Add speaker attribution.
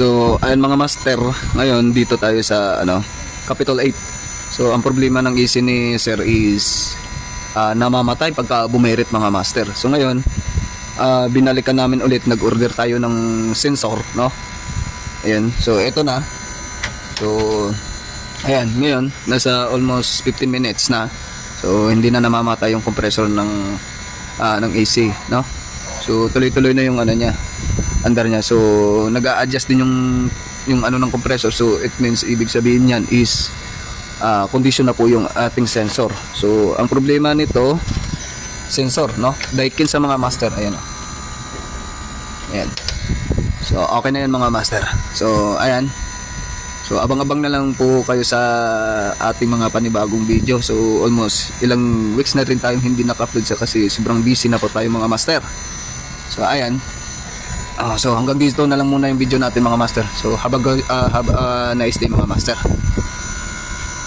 Speaker 1: So ayun mga master, ngayon dito tayo sa Capitol 8. So ang problema ng AC ni Sir is namamatay pagka bumerit mga master. So ngayon binalikan namin ulit, nag-order tayo ng sensor, no? Ayan, so eto na. So ayan, ngayon nasa almost 15 minutes na. So hindi na namamatay yung compressor ng AC, no? So tuloy-tuloy na yung niya, andar niya. So nag-a-adjust din yung ng compressor. So it means, ibig sabihin niyan is condition na po yung ating sensor. So ang problema nito, sensor, no? Daikin sa mga master, ayan. Ayan. So okay na yan mga master. So ayan. So abang-abang na lang po kayo sa ating mga panibagong video. So almost ilang weeks na rin tayong hindi naka-upload kasi sobrang busy na po tayo mga master. So ayan. So hanggang dito na lang muna yung video natin mga master. So have a nice day mga master.